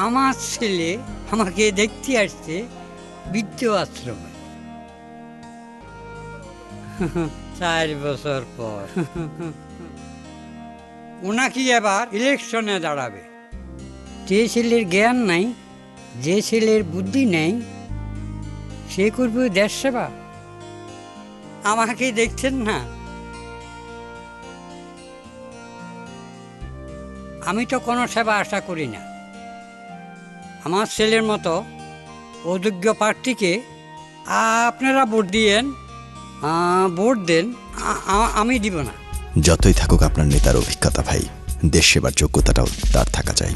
আমার ছেলে আমাকে দেখতে আসছে বৃদ্ধ আশ্রমে 4 বছর পর ওনাকে এবার ইলেকশনে দাঁড়াবে। যে ছেলের জ্ঞান নাই, যে ছেলের বুদ্ধি নেই, সে করবে দেশ সেবা। আমাকে দেখছেন না, আমি তো কোনো সেবা আশা করি না। আমার ছেলের মতো অযোগ্য প্রার্থীকে আপনারা ভোট দেন, আমি দিব না। যতই থাকুক আপনার নেতার অভিজ্ঞতা ভাই, দেশ সেবার যোগ্যতাটাও তার থাকা চাই।